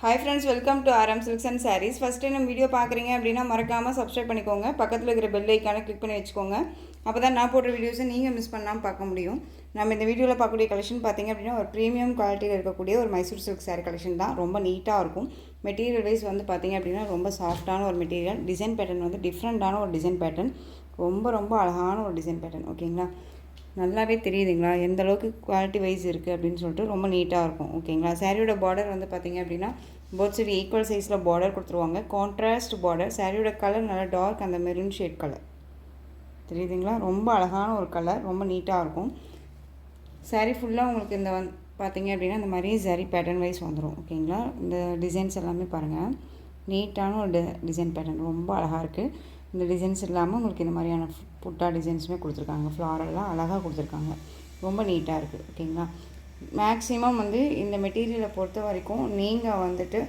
Hi friends, welcome to RM Silks and Sarees. First time நம்ம video பார்க்குறீங்க அப்படின்னா மறக்காமல் சப்ஸ்கிரைப் பண்ணிக்கோங்க. பக்கத்தில் இருக்கிற பெல் ஐக்கானை கிளிக் பண்ணி வச்சுக்கோங்க. அப்போ தான் நான் போடுற வீடியோஸை நீங்கள் மிஸ் பண்ணாமல் பார்க்க முடியும். நம்ம இந்த வீடியோவில் பார்க்கக்கூடிய கலெக்ஷன் பார்த்திங்க அப்படின்னா ஒரு ப்ரீமியம் குவாலிட்டியில் இருக்கக்கூடிய ஒரு மைசூர் சில்க் சாரீ கலெக்ஷன் தான். ரொம்ப நீட்டாக இருக்கும். மெட்டீரியல் வைஸ் வந்து பார்த்திங்க அப்படின்னா ரொம்ப சாஃப்டான ஒரு மெட்டீரியல். டிசைன் பேட்டர்ன் வந்து டிஃப்ரெண்ட்டான ஒரு டிசைன் பேட்டர்ன். ரொம்ப அழகான ஒரு டிசைன் பேட்டர்ன். ஓகேங்களா, நல்லாவே தெரியுதுங்களா எந்த அளவுக்கு குவாலிட்டி வைஸ் இருக்குது அப்படின்னு சொல்லிட்டு ரொம்ப நீட்டாக இருக்கும். ஓகேங்களா, சாரியோட பார்டர் வந்து பார்த்திங்க அப்படின்னா போத் சைடு ஈக்குவல் சைஸில் பார்டர் கொடுத்துருவாங்க. Contrast border. சாரியோட கலர் நல்லா டார்க் அந்த மெரூன் ஷேட் கலர் தெரியுதுங்களா, ரொம்ப அழகான ஒரு கலர், ரொம்ப நீட்டாக இருக்கும். சாரீ ஃபுல்லாக உங்களுக்கு இந்த பார்த்திங்க அப்படின்னா இந்த மாதிரி சரி பேட்டர்ன் வைஸ் வந்துடும். ஓகேங்களா, இந்த டிசைன்ஸ் எல்லாமே பாருங்கள், நீட்டான ஒரு டிசைன் பேட்டர்ன் ரொம்ப அழகாக இருக்குது. இந்த டிசைன்ஸ் இல்லாமல் உங்களுக்கு இந்த மாதிரியான புட்டா டிசைன்ஸுமே கொடுத்துருக்காங்க. ஃப்ளாரெல்லாம் அழகாக கொடுத்துருக்காங்க, ரொம்ப நீட்டாக இருக்குது. ஓகேங்களா, மேக்ஸிமம் வந்து இந்த மெட்டீரியலை பொறுத்த வரைக்கும் நீங்கள் வந்துட்டு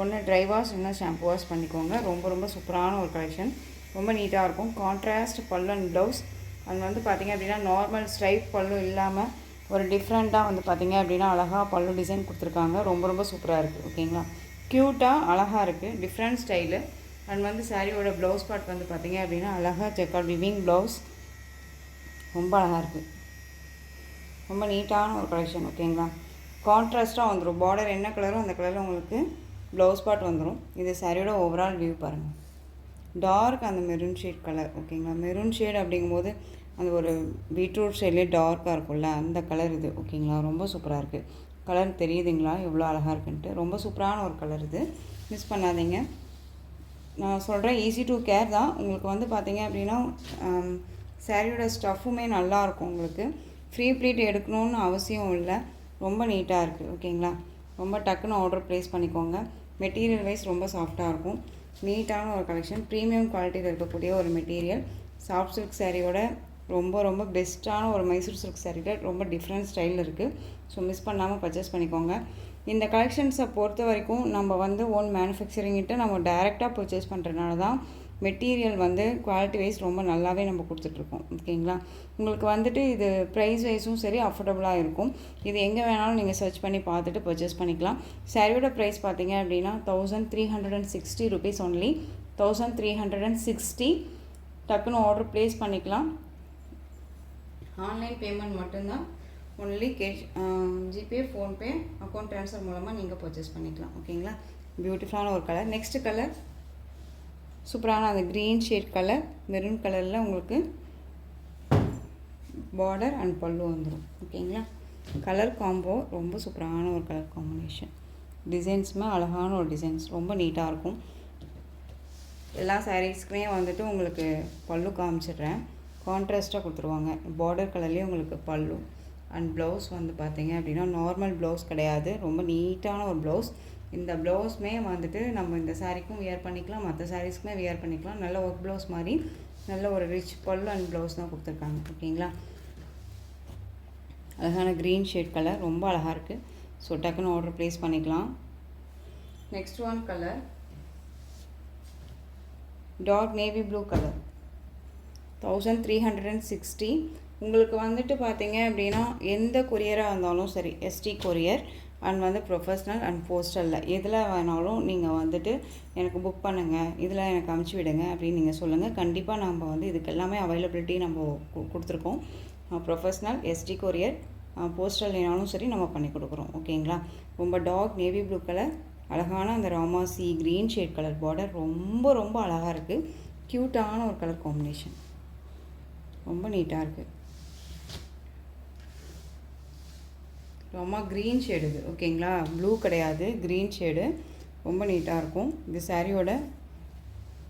ஒன்று ட்ரை வாஷ் இல்லைன்னா ஷாம்பு வாஷ் பண்ணிக்கோங்க. ரொம்ப சூப்பரான ஒரு கலெக்ஷன், ரொம்ப நீட்டாக இருக்கும். கான்ட்ராஸ்ட் பல்லு அண்ட் ப்ளவுஸ். அது வந்து பார்த்திங்க அப்படின்னா நார்மல் ஸ்ட்ரைப் பல்லு இல்லாமல் ஒரு டிஃப்ரெண்ட்டாக வந்து பார்த்திங்க அப்படின்னா அழகாக பல்லு டிசைன் கொடுத்துருக்காங்க. ரொம்ப சூப்பராக இருக்குது. ஓகேங்களா, க்யூட்டாக அழகாக இருக்குது, டிஃப்ரெண்ட் ஸ்டைலு. அண்ட் வந்து சாரியோட ப்ளவுஸ் பார்ட் வந்து பார்த்திங்க அப்படின்னா அழகாக செக்கார்ட் விவிங் ப்ளவுஸ், ரொம்ப அழகாக இருக்குது. ரொம்ப நீட்டான ஒரு கலெக்ஷன். ஓகேங்களா, கான்ட்ராஸ்ட்டாக வந்துடும். பார்டர் என்ன கலரோ அந்த கலரில் உங்களுக்கு ப்ளவுஸ் பார்ட் வந்துடும். இது சாரியோட ஓவரால் வியூ பாருங்கள். டார்க் அந்த மெரூன் ஷேட் கலர். ஓகேங்களா, மெரூன் ஷேட் அப்படிங்கும்போது அந்த ஒரு பீட்ரூட் ஷேட்லேயே டார்க்காக இருக்கும்ல, அந்த கலர் இது. ஓகேங்களா, ரொம்ப சூப்பராக இருக்குது. கலர் தெரியுதுங்களா எவ்வளோ அழகாக இருக்குன்ட்டு. ரொம்ப சூப்பரான ஒரு கலர் இது, மிஸ் பண்ணாதீங்க. நான் சொல்கிறேன், ஈஸி டு கேர் தான். உங்களுக்கு வந்து பார்த்திங்க அப்படின்னா சாரியோட ஸ்டஃப்புமே நல்லாயிருக்கும். உங்களுக்கு ஃப்ரீ ப்ளீட் எடுக்கணும்னு அவசியம் இல்லை, ரொம்ப நீட்டாக இருக்குது. ஓகேங்களா, ரொம்ப டக்குன்னு ஆர்டர் ப்ளேஸ் பண்ணிக்கோங்க. மெட்டீரியல் வைஸ் ரொம்ப சாஃப்டாக இருக்கும். நீட்டான ஒரு கலெக்ஷன், ப்ரீமியம் குவாலிட்டியில் இருக்கக்கூடிய ஒரு மெட்டீரியல். சாஃப்ட் சில்க் சாரியோட ரொம்ப பெஸ்ட்டான ஒரு மைசூர் சில்க் சாரியில் ரொம்ப டிஃப்ரெண்ட் ஸ்டைலில் இருக்குது. ஸோ மிஸ் பண்ணாமல் பர்ச்சேஸ் பண்ணிக்கோங்க. இந்த கலெக்ஷன்ஸை பொறுத்த வரைக்கும் நம்ம வந்து ஓன் மேனுஃபேக்சரிங்கிட்ட நம்ம டைரெக்டாக பர்ச்சேஸ் பண்ணுறதுனால தான் மெட்டீரியல் வந்து குவாலிட்டி வைஸ் ரொம்ப நல்லாவே நம்ம கொடுத்துட்ருக்கோம். ஓகேங்களா, உங்களுக்கு வந்துட்டு இது ப்ரைஸ் வைஸும் சரி அஃபோர்டபுளாக இருக்கும். இது எங்கே வேணாலும் நீங்கள் சர்ச் பண்ணி பார்த்துட்டு பர்ச்சேஸ் பண்ணிக்கலாம். சாரியோட ப்ரைஸ் பார்த்தீங்க அப்படின்னா 1360 ருபீஸ் ஒன்லி. 1360. டக்குன்னு ஆர்டர் ப்ளேஸ் பண்ணிக்கலாம். ஆன்லைன் பேமெண்ட் மட்டும்தான். Only cash, GPay, PhonePe, account transfer மூலமாக நீங்கள் பர்ச்சேஸ் பண்ணிக்கலாம். ஓகேங்களா, பியூட்டிஃபுல்லான ஒரு கலர். நெக்ஸ்ட் கலர் சூப்பரான அந்த க்ரீன் ஷேட் கலர், மெரூன் கலரில் உங்களுக்கு பார்டர் அண்ட் பல்லு வந்துடும். ஓகேங்களா, கலர் காம்போ ரொம்ப சூப்பரான ஒரு கலர் காம்பினேஷன். டிசைன்ஸுமே அழகான ஒரு டிசைன்ஸ், ரொம்ப நீட்டாக இருக்கும். எல்லா சாரீஸ்க்குமே வந்துட்டு உங்களுக்கு பல்லு காமிச்சிடுறேன். கான்ட்ராஸ்ட்டாக கொடுத்துருவாங்க. பார்டர் கலர்லேயே உங்களுக்கு பல்லு அண்ட் ப்ளவுஸ் வந்து பார்த்திங்க அப்படின்னா நார்மல் ப்ளவுஸ் கிடையாது, ரொம்ப நீட்டான ஒரு ப்ளவுஸ். இந்த ப்ளவுஸ்மே வந்துட்டு நம்ம இந்த சாரீக்கும் வியர் பண்ணிக்கலாம், மற்ற சாரீஸ்க்குமே வியர் பண்ணிக்கலாம். நல்ல ஒர்க் ப்ளவுஸ் மாதிரி நல்ல ஒரு ரிச் பல்லு அண்ட் ப்ளவுஸ் தான் கொடுத்துருக்காங்க. ஓகேங்களா, அழகான க்ரீன் ஷேட் கலர், ரொம்ப அழகாக இருக்குது. ஸோ டக்குன்னு ஆர்டர் ப்ளேஸ் பண்ணிக்கலாம். Next one colour dark navy blue colour, 1360. உங்களுக்கு வந்துட்டு பார்த்தீங்க அப்படின்னா எந்த கொரியராக இருந்தாலும் சரி, எஸ்டி கொரியர் அண்ட் வந்து ப்ரொஃபஷ்னல் அண்ட் போஸ்டலில் எதில் வேணாலும் நீங்கள் வந்துட்டு எனக்கு புக் பண்ணுங்கள், இதில் எனக்கு அனுப்பிச்சி விடுங்க அப்படின்னு நீங்கள் சொல்லுங்கள். கண்டிப்பாக நம்ம வந்து இதுக்கு எல்லாமே அவைலபிலிட்டி நம்ம கொடுத்துருக்கோம். ப்ரொஃபஷ்னல், எஸ்டி கொரியர், போஸ்டல் வேணாலும் சரி நம்ம பண்ணி கொடுக்குறோம். ஓகேங்களா, ரொம்ப டார்க் நேவி ப்ளூ கலர், அழகான அந்த ராமாசி க்ரீன் ஷேட் கலர் பார்டர், ரொம்ப அழகாக இருக்குது. க்யூட்டான ஒரு கலர் காம்பினேஷன், ரொம்ப நீட்டாக இருக்குது. ரொம்ப க்ரீன் ஷேடு இது. ஓகேங்களா, ப்ளூ கிடையாது, க்ரீன் ஷேடு, ரொம்ப நீட்டாக இருக்கும். இது சாரியோட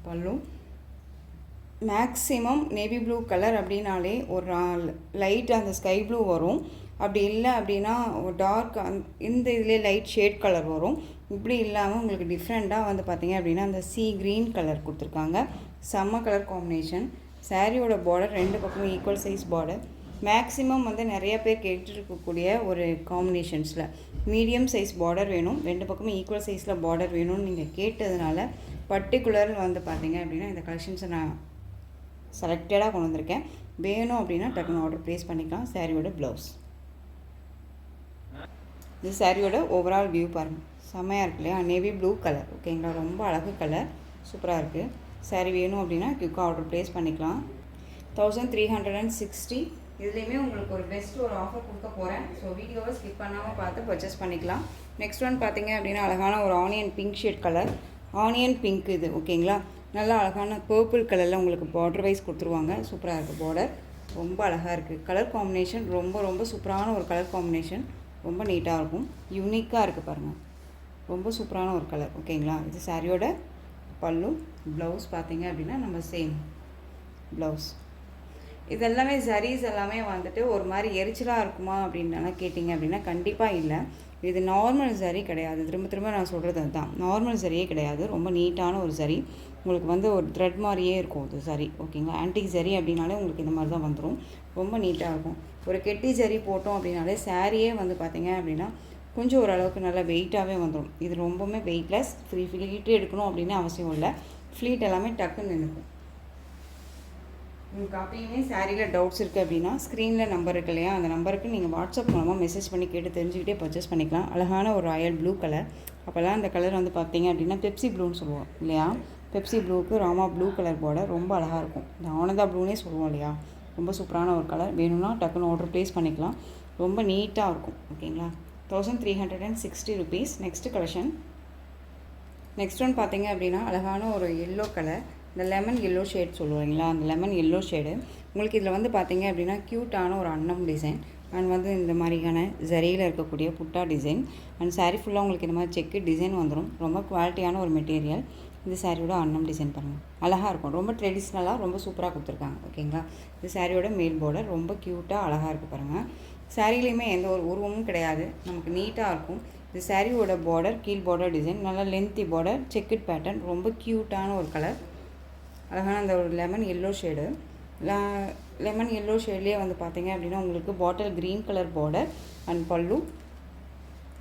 பல்லு. மேக்ஸிமம் நேவி ப்ளூ கலர் அப்படின்னாலே ஒரு லைட் அந்த ஸ்கை ப்ளூ வரும். அப்படி இல்லை அப்படின்னா ஒரு டார்க் இந்த இதுலேயே லைட் ஷேட் கலர் வரும். இப்படி இல்லாமல் உங்களுக்கு டிஃப்ரெண்ட்டாக வந்து பார்த்திங்க அப்படின்னா அந்த சி க்ரீன் கலர் கொடுத்துருக்காங்க. செம்ம கலர் காம்பினேஷன். சாரியோட பார்டர் ரெண்டு பக்கமும் ஈக்குவல் சைஸ் பார்டர். மேக்ஸிமம் வந்து நிறைய பேர் கேட்டுருக்கக்கூடிய ஒரு காம்பினேஷன்ஸில் மீடியம் சைஸ் பார்டர் வேணும், ரெண்டு பக்கமும் ஈக்குவல் சைஸில் பார்டர் வேணும்னு நீங்கள் கேட்டதுனால பர்டிகுலர் வந்து பார்த்திங்க அப்படின்னா இந்த கலெக்ஷன்ஸை நான் செலக்டடாக கொண்டு வந்திருக்கேன். வேணும் அப்படின்னா டக்குன்னு ஆர்டர் ப்ளேஸ் பண்ணிக்கலாம். சாரியோட ப்ளவுஸ், இது சாரியோட ஓவரால் வியூ பாருங்கள், செம்மையாக இருக்கு இல்லையா? Navy blue colour. ஓகேங்களா? ரொம்ப அழகு கலர், சூப்பராக இருக்குது. சாரீ வேணும் அப்படின்னா குயிக்காக ஆர்டர் ப்ளேஸ் பண்ணிக்கலாம். 1360. இதுலேயுமே உங்களுக்கு ஒரு பெஸ்ட் ஒரு ஆஃபர் கொடுக்க போகிறேன். ஸோ வீடியோவை ஸ்கிப் பண்ணாமல் பார்த்து பர்ச்சேஸ் பண்ணிக்கலாம். நெக்ஸ்ட் ஒன் பார்த்தீங்க அப்படின்னா அழகான ஒரு onion pink shade colour. Onion pink இது. ஓகேங்களா? நல்லா அழகான பர்பிள் கலரில் உங்களுக்கு பார்டர் வைஸ் கொடுத்துருவாங்க. சூப்பராக இருக்குது பார்டர், ரொம்ப அழகாக இருக்குது. கலர் காம்பினேஷன் ரொம்ப ரொம்ப சூப்பரான ஒரு கலர் காம்பினேஷன், ரொம்ப நீட்டாக இருக்கும், யூனிக்காக இருக்குது பாருங்கள். ரொம்ப சூப்பரான ஒரு கலர். ஓகேங்களா? இது சாரியோட பல்லு. ப்ளவுஸ் பார்த்தீங்க அப்படின்னா நம்ம சேம் ப்ளவுஸ். இதெல்லாமே ஜரீஸ் எல்லாமே வந்துட்டு ஒரு மாதிரி எரிச்சலாக இருக்குமா அப்படின்னு கேட்டிங்க அப்படின்னா கண்டிப்பாக இல்லை. இது நார்மல் சரி கிடையாது. திரும்ப திரும்ப நான் சொல்கிறது அதுதான், நார்மல் சரியே கிடையாது. ரொம்ப நீட்டான ஒரு சரி. உங்களுக்கு வந்து ஒரு த்ரெட் மாதிரியே இருக்கும் அது சரி. ஓகேங்களா? ஆன்டிக் சரி அப்படின்னாலே உங்களுக்கு இந்த மாதிரி தான் வந்துடும். ரொம்ப நீட்டாக இருக்கும். ஒரு கெட்டி சரி போட்டோம் அப்படின்னாலே சாரியே வந்து பார்த்திங்க அப்படின்னா கொஞ்சம் ஓரளவுக்கு நல்லா வெயிட்டாகவே வந்துடும். இது ரொம்பவுமே வெயிட்லெஸ். ஃப்ளீட்டு எடுக்கணும் அப்படின்னு அவசியம் இல்லை. ஃப்ளீட் எல்லாமே டக்குன்னு நினைக்கும். உங்களுக்கு அப்பயுமே சாரியில் டவுட்ஸ் இருக்குது அப்படின்னா ஸ்க்ரீனில் நம்பர் இருக்கு இல்லையா, அந்த நம்பருக்கு நீங்கள் வாட்ஸ்அப் மூலமாக மெசேஜ் பண்ணி கேட்டு தெரிஞ்சுக்கிட்டே பர்ச்சேஸ் பண்ணிக்கலாம். அழகான ஒரு ராயல் ப்ளூ கலர். அப்போல்லாம் அந்த கலர் வந்து பார்த்தீங்க அப்படின்னா பெப்சி ப்ளூன்னு சொல்லுவோம் இல்லையா? பெப்சி ப்ளூவுக்கு ராமா ப்ளூ கலர் பார்டர் ரொம்ப அழகாக இருக்கும். இந்த ஆனந்தா ப்ளூனே சொல்லுவோம் இல்லையா? ரொம்ப சூப்பரான ஒரு கலர். வேணும்னா டக்குன்னு ஆர்டர் ப்ளேஸ் பண்ணிக்கலாம். ரொம்ப நீட்டாக இருக்கும். ஓகேங்களா? 1360 rupees. Next collection. Next one பார்த்தீங்க அப்படின்னா அழகான ஒரு எல்லோ கலர். இந்த லெமன் எல்லோ ஷேட் சொல்லுவாங்களா, அந்த லெமன் எல்லோ ஷேடு. உங்களுக்கு இதில் வந்து பார்த்தீங்க அப்படின்னா க்யூட்டான ஒரு அன்னம் டிசைன் அண்ட் வந்து இந்த மாதிரியான ஜரியில் இருக்கக்கூடிய புட்டா டிசைன் அண்ட் சாரீ ஃபுல்லாக உங்களுக்கு இந்த மாதிரி செக்கு டிசைன் வந்துடும். ரொம்ப குவாலிட்டியான ஒரு மெட்டீரியல். இந்த சாரியோட அன்னம் டிசைன் பாருங்கள், அழகாக இருக்கும். ரொம்ப ட்ரெடிஷ்னலாக ரொம்ப சூப்பராக கொடுத்துருக்காங்க. ஓகேங்களா? இந்த சாரியோட மேல் பார்டர் ரொம்ப க்யூட்டாக அழகாக இருக்குது பாருங்கள். சாரிலையுமே எந்த ஒரு உருவமும் கிடையாது, நமக்கு நீட்டாக இருக்கும். இந்த சாரியோட பார்டர் கீழ் பார்டர் டிசைன் நல்லா லென்த்தி பார்டர், செக்குட் பேட்டர்ன், ரொம்ப க்யூட்டான ஒரு கலர். அழகான அந்த ஒரு lemon yellow shade. Lemon yellow ஷேட்லேயே வந்து பார்த்தீங்க அப்படின்னா உங்களுக்கு bottle green colour border and pallu.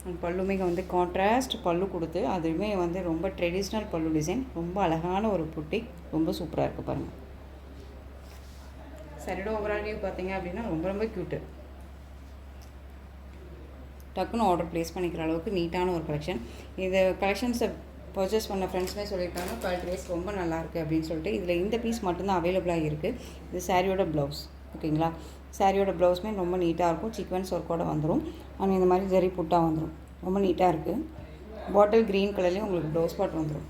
And பல்லுமே வந்து கான்ட்ராஸ்ட் பல்லு கொடுத்து அதுவுமே வந்து ரொம்ப ட்ரெடிஷ்னல் பல்லு டிசைன். ரொம்ப அழகான ஒரு புட்டிக், ரொம்ப சூப்பராக இருக்குது பாருங்கள். சரியோட ஓவரால் வியூ பார்த்தீங்க அப்படின்னா ரொம்ப ரொம்ப க்யூட்டு. டக்குன்னு ஆர்டர் ப்ளேஸ் பண்ணிக்கிற அளவுக்கு நீட்டான ஒரு கலெக்ஷன். இது கலெக்ஷன்ஸை பர்ச்சேஸ் பண்ண ஃப்ரெண்ட்ஸுமே சொல்லியிருக்காங்க குவாலிட்டி வைஸ் ரொம்ப நல்லாயிருக்கு அப்படின்னு சொல்லிட்டு. இதில் இந்த பீஸ் மட்டும்தான் அவைலபிளாக இருக்குது. இது சாரியோட ப்ளவுஸ். ஓகேங்களா? சாரியோட ப்ளவுஸுமே ரொம்ப நீட்டாக இருக்கும். சீக்வன்ஸ் ஒர்க்கோடு வந்துடும். ஆனால் இந்த மாதிரி ஜரி புட்டாக வந்துடும். ரொம்ப நீட்டாக இருக்குது. பாட்டில் க்ரீன் கலர்லேயும் உங்களுக்கு ப்ளவுஸ் பாட் வந்துடும்.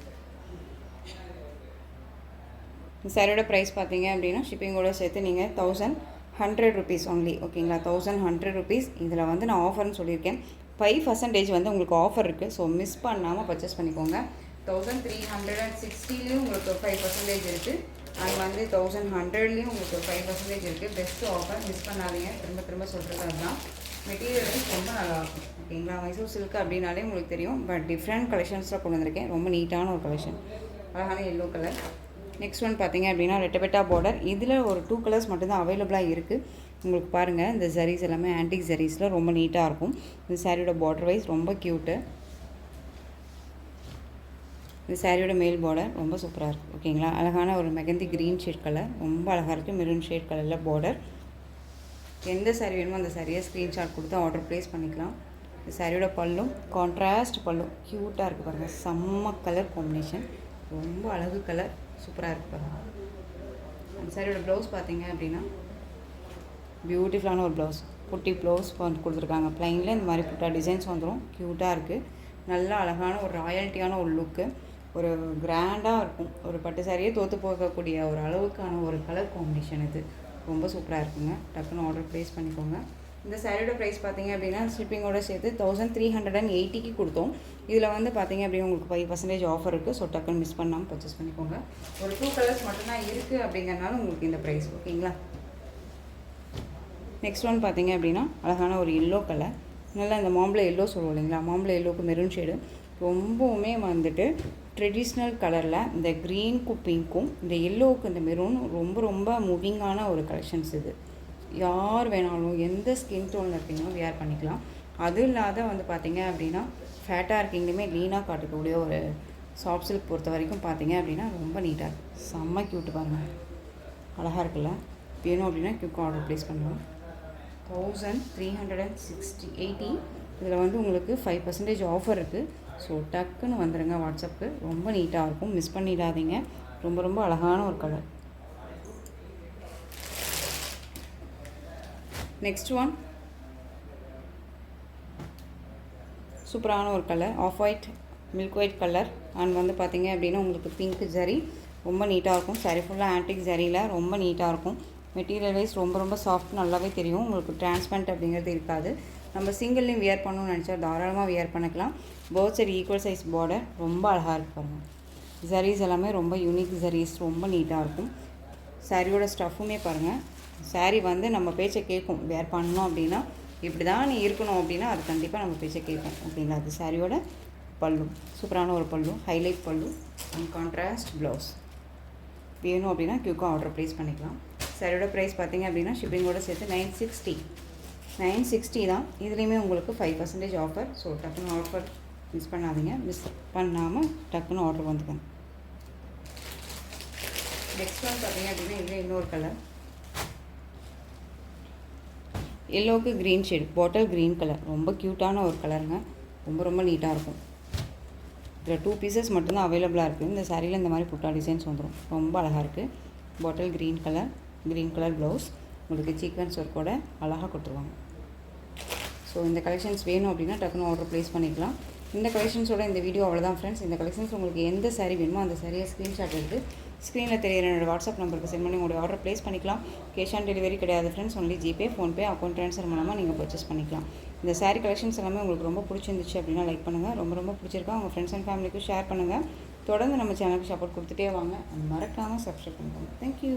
இந்த சாரியோட ப்ரைஸ் பார்த்தீங்க அப்படின்னா ஷிப்பிங்கோடு சேர்த்து நீங்கள் 1100 rupees ஒன்லி. ஓகேங்களா? 1100 rupees. இதில் வந்து நான் ஆஃபர்னு சொல்லியிருக்கேன். 5% வந்து உங்களுக்கு ஆஃபர் இருக்குது. ஸோ மிஸ் பண்ணாமல் பர்ச்சேஸ் பண்ணிக்கோங்க. 1360லேயும் உங்களுக்கு 5% இருக்குது அண்ட் வந்து 1100லேயும் உங்களுக்கு 5% இருக்குது. பெஸ்ட்டு ஆஃபர், மிஸ் பண்ணாதீங்க. திரும்ப திரும்ப சொல்கிறது அதுதான். மெட்டீரியல் ரொம்ப நல்லாயிருக்கும். ஓகேங்களா? மைசூர் சில்க் அப்படின்னாலே உங்களுக்கு தெரியும். பட் டிஃப்ரெண்ட் கலெக்ஷன்ஸில் கொண்டு வந்திருக்கேன். ரொம்ப நீட்டான ஒரு கலெக்ஷன். அழகான எல்லோ கலர். நெக்ஸ்ட் ஒன் பார்த்தீங்க அப்படின்னா ரெட்டபெட்டா பார்டர். இதில் ஒரு 2 கலர்ஸ் மட்டும்தான் அவைலபிளாக இருக்குது. உங்களுக்கு பாருங்கள், இந்த ஜரீஸ் எல்லாமே ஆன்டிக் ஜரீஸில் ரொம்ப நீட்டாக இருக்கும். இந்த சாரியோட பார்டர் வைஸ் ரொம்ப க்யூட்டு. இந்த சாரியோட மேல் பார்டர் ரொம்ப சூப்பராக இருக்குது. ஓகேங்களா? அழகான ஒரு மெகந்தி க்ரீன் ஷேட் கலர், ரொம்ப அழகாக இருக்குது. மெரூன் ஷேட் கலரில் பார்டர். எந்த சாரி வேணுமோ அந்த சாரியை ஸ்க்ரீன்ஷாட் கொடுத்து ஆர்டர் ப்ளேஸ் பண்ணிக்கலாம். இந்த சாரியோட பல்லும் கான்ட்ராஸ்ட் பல்லு க்யூட்டாக இருக்குது பாருங்கள். செம்ம கலர் காம்பினேஷன், ரொம்ப அழகு கலர், சூப்பராக இருக்குது பாருங்கள். அந்த சாரியோட ப்ளவுஸ் பார்த்தீங்க அப்படின்னா பியூட்டிஃபுல்லான ஒரு ப்ளவுஸ், குட்டி ப்ளவுஸ் கொடுத்துருக்காங்க. ப்ளைனில் இந்த மாதிரி புட்டா டிசைன்ஸ் வந்துடும். க்யூட்டாக இருக்குது. நல்லா அழகான ஒரு ராயல்ட்டியான ஒரு லுக்கு, ஒரு கிராண்டாக இருக்கும். ஒரு பட்டு சாரியே தோற்று போகக்கூடிய ஒரு அளவுக்கான ஒரு கலர் காம்பினேஷன் இது. ரொம்ப சூப்பராக இருக்குங்க. டக்குன்னு ஆர்டர் ப்ளேஸ் பண்ணிக்கோங்க. இந்த சாரியோட ப்ரைஸ் பார்த்தீங்க அப்படின்னா ஷிப்பிங்கோட சேர்த்து 1380க்கு கொடுத்தோம். இதில் வந்து பார்த்தீங்க அப்படின்னா உங்களுக்கு 5% ஆஃபர் இருக்குது. ஸோ டக்குன்னு மிஸ் பண்ணாமல் பர்ச்சேஸ் பண்ணிக்கோங்க. ஒரு 2 கலர்ஸ் மட்டும்தான் இருக்குது அப்படிங்கிறனால உங்களுக்கு இந்த ப்ரைஸ். ஓகேங்களா? நெக்ஸ்ட் ஒன் பார்த்தீங்க அப்படின்னா அழகான ஒரு எல்லோ கலர். நல்லா இந்த மாம்பழ எல்லோ சொல்லுவோம் இல்லைங்களா, மாம்பழ எல்லோவுக்கு மெரூன் ஷேடு. ரொம்பவுமே வந்துட்டு ட்ரெடிஷ்னல் கலரில் இந்த க்ரீனுக்கும் பிங்க்கும் இந்த எல்லோவுக்கு இந்த மெரூன் ரொம்ப ரொம்ப மூவிங்கான ஒரு கலெக்ஷன்ஸ் இது. யார் வேணாலும் எந்த ஸ்கின் டோனில் இருக்கீங்களோ வேர் பண்ணிக்கலாம். அதுவும் இல்லாத வந்து பார்த்தீங்க அப்படின்னா ஃபேட்டாக இருக்கீங்களுமே லீனாக காட்டக்கூடிய ஒரு சாஃப்ட் சில்க் பொறுத்த வரைக்கும் பார்த்தீங்க அப்படின்னா ரொம்ப நீட்டாக இருக்குது. செம்ம க்யூட்டு பாருங்கள், அழகாக இருக்குல்ல. வேணும் அப்படின்னா குயிக் ஆர்டர் ப்ளேஸ் பண்ணலாம். 1380. இதில் வந்து உங்களுக்கு 5% ஆஃபர் இருக்குது. ஸோ டக்குன்னு வந்துடுங்க வாட்ஸ்அப்புக்கு. ரொம்ப நீட்டாக இருக்கும், மிஸ் பண்ணிடாதீங்க. ரொம்ப ரொம்ப அழகான ஒரு கலர். நெக்ஸ்ட் ஒன் சூப்பரான ஒரு colour, off white milk white colour. And வந்து பார்த்திங்க அப்படின்னா உங்களுக்கு பிங்க் ஜரி ரொம்ப நீட்டாக இருக்கும். சாரி ஃபுல்லாக ஆன்டிக் ஜரியில் ரொம்ப நீட்டாக இருக்கும். மெட்டீரியல் வைஸ் ரொம்ப ரொம்ப சாஃப்ட், நல்லாவே தெரியும். உங்களுக்கு டிரான்ஸ்பரண்ட் அப்படிங்கிறது இருக்காது. நம்ம சிங்கிள்லையும் வியர் பண்ணணும்னு நினச்சா தாராளமாக வியர் பண்ணிக்கலாம். Both side equal size border, ரொம்ப அழகாக இருக்கு பாருங்கள். ஜரீஸ் எல்லாமே ரொம்ப யூனிக் ஜரீஸ், ரொம்ப நீட்டாக இருக்கும். சாரியோட ஸ்டஃப்புமே பாருங்கள். சாரீ வந்து நம்ம பேச்சை கேட்கும். வியர் பண்ணணும் அப்படின்னா இப்படி தான் நீ இருக்கணும் அப்படின்னா அது கண்டிப்பாக நம்ம பேச்சை கேட்கும் அப்படிங்களா. அது சாரியோட பல்லு, சூப்பரான ஒரு பல்லு, ஹைலைட் பல்லு அண்ட் கான்ட்ராஸ்ட் ப்ளவுஸ். வேணும் அப்படின்னா குயிக்காக ஆர்டர் ப்ளேஸ் பண்ணிக்கலாம். சாரியோட ப்ரைஸ் பார்த்திங்க அப்படின்னா ஷிப்பிங்கோடு சேர்த்து 960 தான். இதுலேயுமே உங்களுக்கு 5% ஆஃபர். ஸோ டக்குன்னு ஆஃபர் மிஸ் பண்ணாதீங்க. மிஸ் பண்ணாமல் டக்குன்னு ஆர்டர் வந்துக்கணும். நெக்ஸ்ட் ஒன் பார்த்திங்க அப்படின்னா இதில் இன்னொரு கலர், எல்லோவுக்கு green shade, bottle green colour. ரொம்ப க்யூட்டான ஒரு கலருங்க, ரொம்ப ரொம்ப நீட்டாக இருக்கும். இதில் 2 பீசஸ் மட்டும்தான் அவைலபிளாக இருக்குது. இந்த சாரியில் இந்த மாதிரி புட்டா டிசைன்ஸ் வந்துடும், ரொம்ப அழகாக இருக்குது. பாட்டில் க்ரீன் கலர் ப்ளவுஸ், உங்களுக்கு சீக்வன்ஸ் ஒர்க்கோட அழகாக கொடுத்துருவாங்க. ஸோ இந்த கலெக்ஷன்ஸ் வேணும் அப்படின்னா டக்குன்னு ஆர்டர் ப்ளேஸ் பண்ணிக்கலாம். இந்த கலெக்ஷன்ஸோட இந்த வீடியோ அவ்வளோதான் ஃப்ரெண்ட்ஸ். இந்த கலெக்ஷன்ஸ் உங்களுக்கு எந்த சாரீ வேணுமோ அந்த சாரியை ஸ்க்ரீன்ஷாட் எடுத்து ஸ்க்ரீனில் தெரியிற என்னோட வாட்ஸ்அப் நம்பருக்கு சென்ட் பண்ணி உங்களுடைய ஆர்டர் ப்ளேஸ் பண்ணிக்கலாம். கேஷ் ஆன் டெலிவரி கிடையாது friends, only GPay, PhonePe, account transfer மூலமாக நீங்கள் பர்ச்சேஸ் பண்ணிக்கலாம். இந்த சாரீ கலெக்ஷன்ஸ் எல்லாமே உங்களுக்கு ரொம்ப பிடிச்சிருந்துச்சு அப்படின்னா லைக் பண்ணுங்கள். ரொம்ப ரொம்ப பிடிச்சிருக்கா உங்கள் ஃப்ரெண்ட்ஸ் அண்ட் ஃபேமிலிக்கும் ஷேர் பண்ணுங்கள். தொடர்ந்து நம்ம சேனலுக்கு சப்போர்ட் கொடுத்துட்டே வாங்க. மறக்காமல் சப்ஸ்கிரைப் பண்ணிக்கோங்க. தேங்க்யூ.